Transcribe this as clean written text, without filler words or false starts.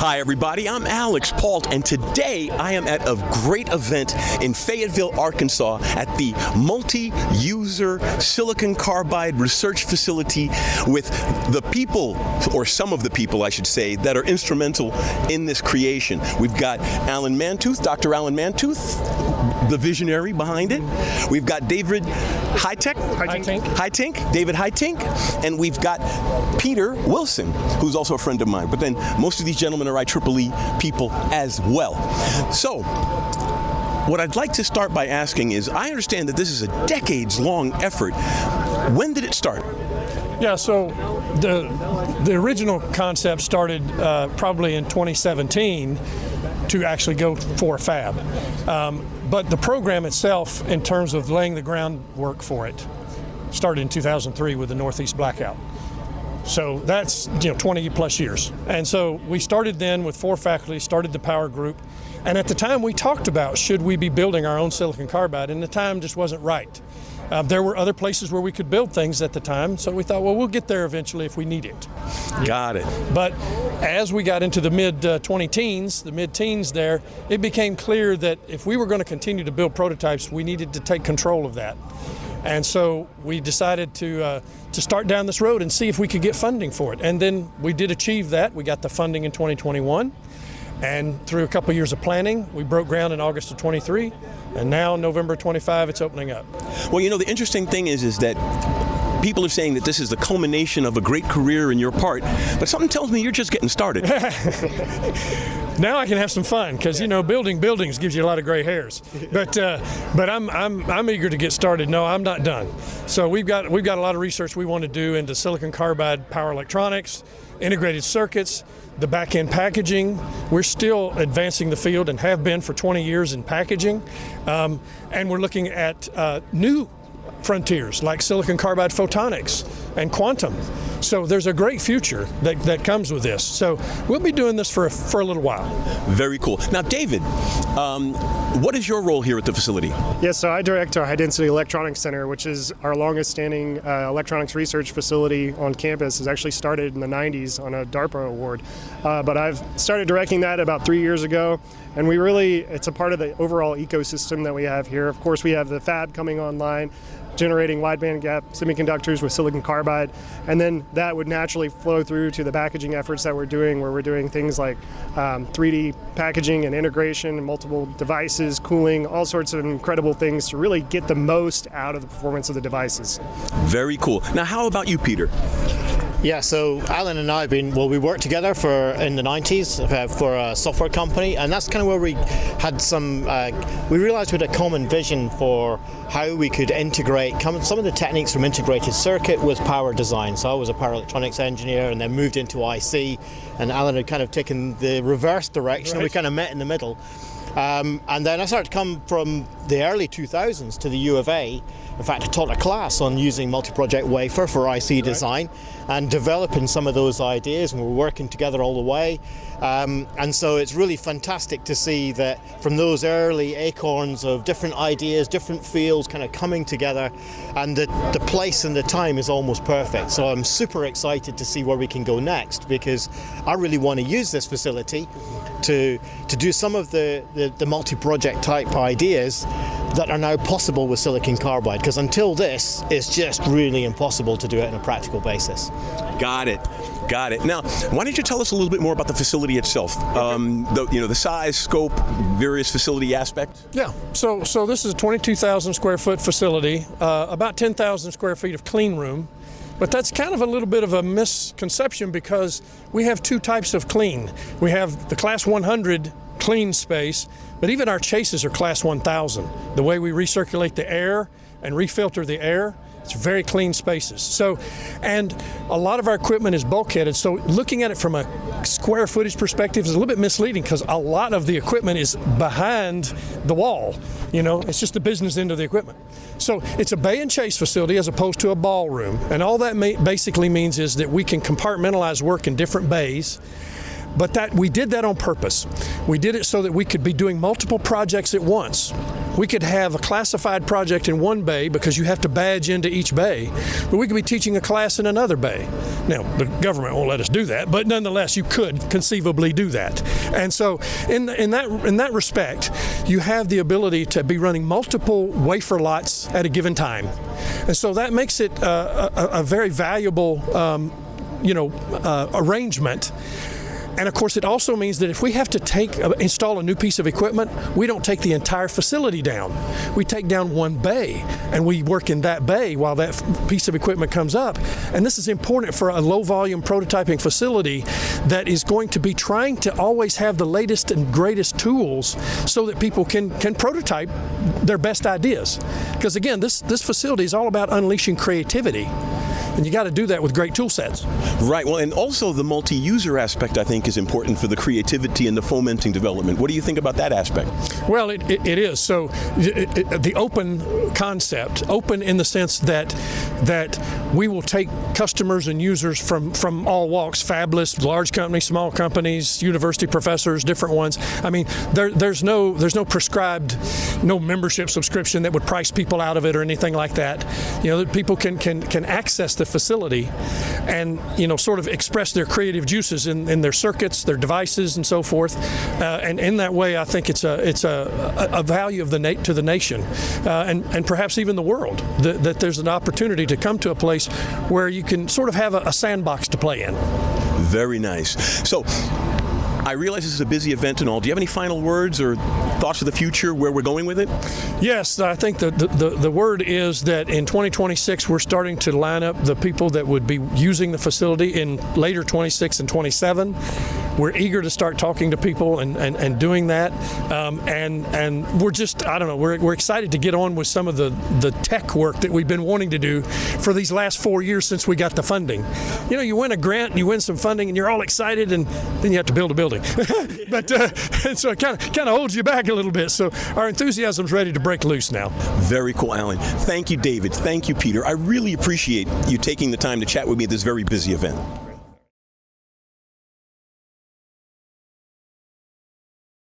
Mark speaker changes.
Speaker 1: Hi everybody, I'm Alex Pault, and today I am at a great event in Fayetteville, Arkansas at the multi-user silicon carbide research facility with the people, or some of the people I should say, that are instrumental in this creation. We've got Alan Mantooth, Dr. Alan Mantooth, the visionary behind it. We've got David David Hytink, and we've got Peter Wilson, who's also a friend of mine. But then most of these gentlemen are IEEE people as well. So, what I'd like to start by asking is, I understand that this is a decades-long effort. When did it start?
Speaker 2: Yeah, so the original concept started probably in 2017 to actually go for a fab. But the program itself, in terms of laying the groundwork for it, started in 2003 with the Northeast blackout. So that's 20 plus years. And so we started then with 4 faculty, started the power group. And at the time we talked about, should we be building our own silicon carbide? And the time just wasn't right. There were other places where we could build things at the time, so we thought, well, we'll get there eventually if we need it.
Speaker 1: Got it.
Speaker 2: But as we got into the mid-teens there, it became clear that if we were going to continue to build prototypes, we needed to take control of that. And so we decided to start down this road and see if we could get funding for it. And then we did achieve that. We got the funding in 2021. And through a couple years of planning, we broke ground in August of 23, and now November 25, it's opening up.
Speaker 1: Well, the interesting thing is that people are saying that this is the culmination of a great career in your part, but something tells me you're just getting started.
Speaker 2: Now I can have some fun, because building buildings gives you a lot of gray hairs. But I'm eager to get started. No, I'm not done. So we've got a lot of research we want to do into silicon carbide power electronics, integrated circuits, the back-end packaging. We're still advancing the field and have been for 20 years in packaging. And we're looking at new frontiers like silicon carbide photonics and quantum. So there's a great future that comes with this. So we'll be doing this for a little while.
Speaker 1: Very cool. Now, David, what is your role here at the facility?
Speaker 3: Yes, so I direct our High Density Electronics Center, which is our longest standing electronics research facility on campus. It actually started in the 90s on a DARPA award. But I've started directing that about 3 years ago. And it's a part of the overall ecosystem that we have here. Of course, we have the fab coming online, generating wideband gap semiconductors with silicon carbide, and then that would naturally flow through to the packaging efforts that we're doing, where we're doing things like 3D packaging and integration and multiple devices, cooling, all sorts of incredible things to really get the most out of the performance of the devices.
Speaker 1: Very cool. Now, how about you, Peter?
Speaker 4: Yeah, so Alan and I we worked together in the 90s for a software company, and that's kind of where we had we realized we had a common vision for how we could integrate some of the techniques from integrated circuit with power design. So I was a power electronics engineer and then moved into IC, and Alan had kind of taken the reverse direction, and we kind of met in the middle. And then I started to come from the early 2000s to the U of A. In fact, I taught a class on using multi-project wafer for IC design and developing some of those ideas, and we're working together all the way. And so it's really fantastic to see that from those early acorns of different ideas, different fields kind of coming together, and the place and the time is almost perfect. So I'm super excited to see where we can go next, because I really want to use this facility to do some of the multi-project type ideas that are now possible with silicon carbide, because until this, it's just really impossible to do it on a practical basis.
Speaker 1: Got it. Now, why don't you tell us a little bit more about the facility itself? The size, scope, various facility aspects?
Speaker 2: Yeah, so this is a 22,000 square foot facility, about 10,000 square feet of clean room. But that's kind of a little bit of a misconception, because we have 2 types of clean. We have the Class 100 clean space, but even our chases are Class 1000. The way we recirculate the air and refilter the air, it's very clean spaces. So, and a lot of our equipment is bulkheaded, so looking at it from a square footage perspective is a little bit misleading, because a lot of the equipment is behind the wall. It's just the business end of the equipment. So it's a bay and chase facility as opposed to a ballroom. And all that basically means is that we can compartmentalize work in different bays. But we did that on purpose. We did it so that we could be doing multiple projects at once. we could have a classified project in one bay because you have to badge into each bay, but we could be teaching a class in another bay. Now, the government won't let us do that, but nonetheless, you could conceivably do that. And so in that respect, you have the ability to be running multiple wafer lots at a given time. And so that makes it a very valuable arrangement. And of course, it also means that if we have to install a new piece of equipment, we don't take the entire facility down. We take down one bay, and we work in that bay while that piece of equipment comes up. And this is important for a low-volume prototyping facility that is going to be trying to always have the latest and greatest tools so that people can prototype their best ideas. Because again, this facility is all about unleashing creativity. And you got to do that with great tool sets.
Speaker 1: Right. Well, and also the multi-user aspect, I think, is important for the creativity and the fomenting development. What do you think about that aspect?
Speaker 2: Well, it is. So the open concept, open in the sense that we will take customers and users from all walks, fabless, large companies, small companies, university professors, different ones. I mean, there's no prescribed, no membership subscription that would price people out of it or anything like that. You know, that people can access the facility and sort of express their creative juices in their circuits, their devices, and so forth. And in that way, I think it's a value to the nation and perhaps even the world that there's an opportunity to come to a place where you can sort of have a sandbox to play in.
Speaker 1: Very nice. So I realize this is a busy event and all. Do you have any final words or thoughts of the future, where we're going with it?
Speaker 2: Yes, I think the word is that in 2026 we're starting to line up the people that would be using the facility in later 26 and 27. We're eager to start talking to people and doing that. And we're just, I don't know, we're excited to get on with some of the tech work that we've been wanting to do for these last 4 years since we got the funding. You win a grant and you win some funding and you're all excited, and then you have to build a building. But and so it kind of holds you back a little bit. So our enthusiasm's ready to break loose now.
Speaker 1: Very cool, Alan. Thank you, David. Thank you, Peter. I really appreciate you taking the time to chat with me at this very busy event.